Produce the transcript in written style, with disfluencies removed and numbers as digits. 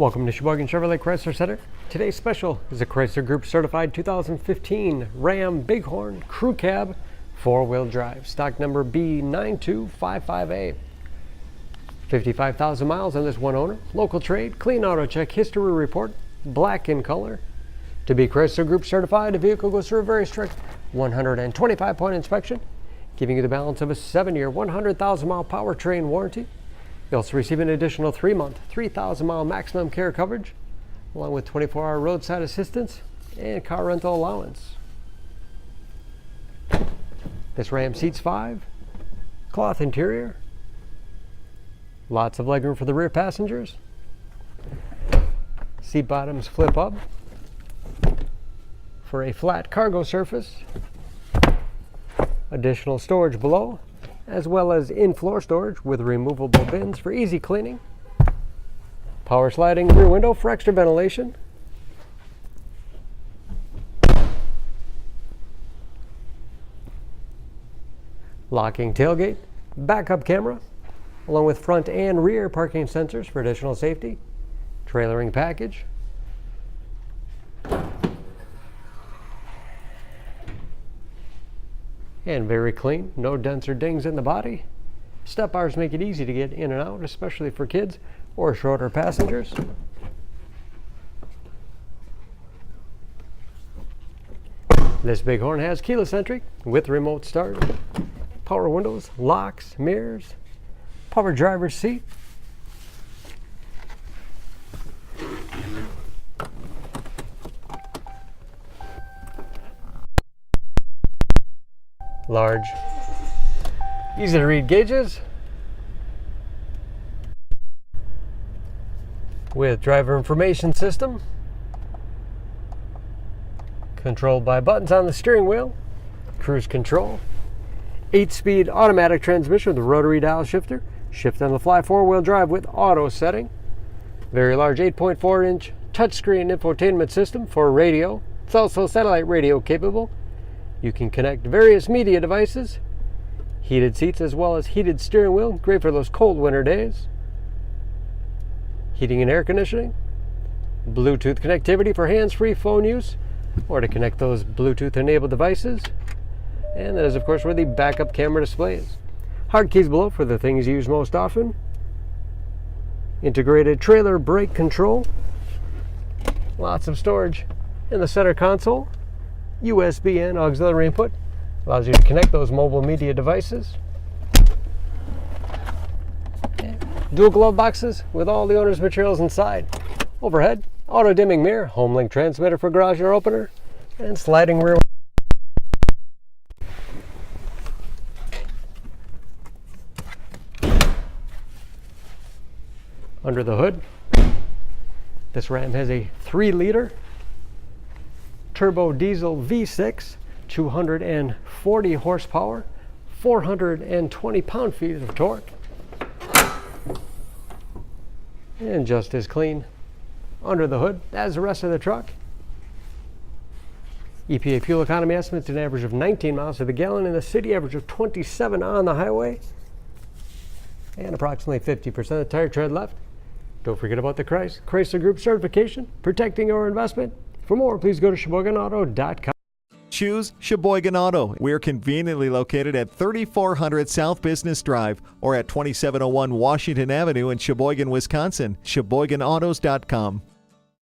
Welcome to Sheboygan Chevrolet Chrysler Center. Today's special is a Chrysler Group certified 2015 Ram Bighorn Crew Cab 4-wheel drive, stock number B9255A. 55,000 miles on this one owner, local trade, clean auto check history report, black in color. To be Chrysler Group certified, the vehicle goes through a very strict 125-point inspection, giving you the balance of a 7-year, 100,000-mile powertrain warranty. You also receive an additional 3-month, 3,000-mile maximum care coverage, along with 24-hour roadside assistance and car rental allowance. This Ram seats 5, cloth interior, lots of legroom for the rear passengers, seat bottoms flip up for a flat cargo surface, additional storage below, as well as in-floor storage with removable bins for easy cleaning, power sliding rear window for extra ventilation, locking tailgate, backup camera, along with front and rear parking sensors for additional safety, trailering package, and very clean, no dents or dings in the body. Step bars make it easy to get in and out, especially for kids or shorter passengers. This Bighorn has keyless entry with remote start, power windows, locks, mirrors, power driver's seat, large, easy to read gauges with driver information system, controlled by buttons on the steering wheel, cruise control, 8-speed automatic transmission with a rotary dial shifter, shift on the fly 4-wheel drive with auto setting, very large 8.4-inch touchscreen infotainment system for radio. It's also satellite radio capable. You can connect various media devices, heated seats as well as heated steering wheel, great for those cold winter days, heating and air conditioning, Bluetooth connectivity for hands-free phone use or to connect those Bluetooth enabled devices, and that is of course where the backup camera display is. Hard keys below for the things you use most often, integrated trailer brake control, lots of storage in the center console, USB and auxiliary input, allows you to connect those mobile media devices. Dual glove boxes with all the owner's materials inside. Overhead, auto dimming mirror, home link transmitter for garage door opener, and sliding rear. Under the hood, this Ram has a 3-liter turbo diesel V6, 240 horsepower, 420 pound-feet of torque, and just as clean under the hood as the rest of the truck. EPA fuel economy estimates an average of 19 miles to the gallon in the city, average of 27 on the highway, and approximately 50% of the tire tread left. Don't forget about the Chrysler Group certification, protecting your investment. For more, please go to SheboyganAuto.com. Choose Sheboygan Auto. We're conveniently located at 3400 South Business Drive or at 2701 Washington Avenue in Sheboygan, Wisconsin. SheboyganAutos.com.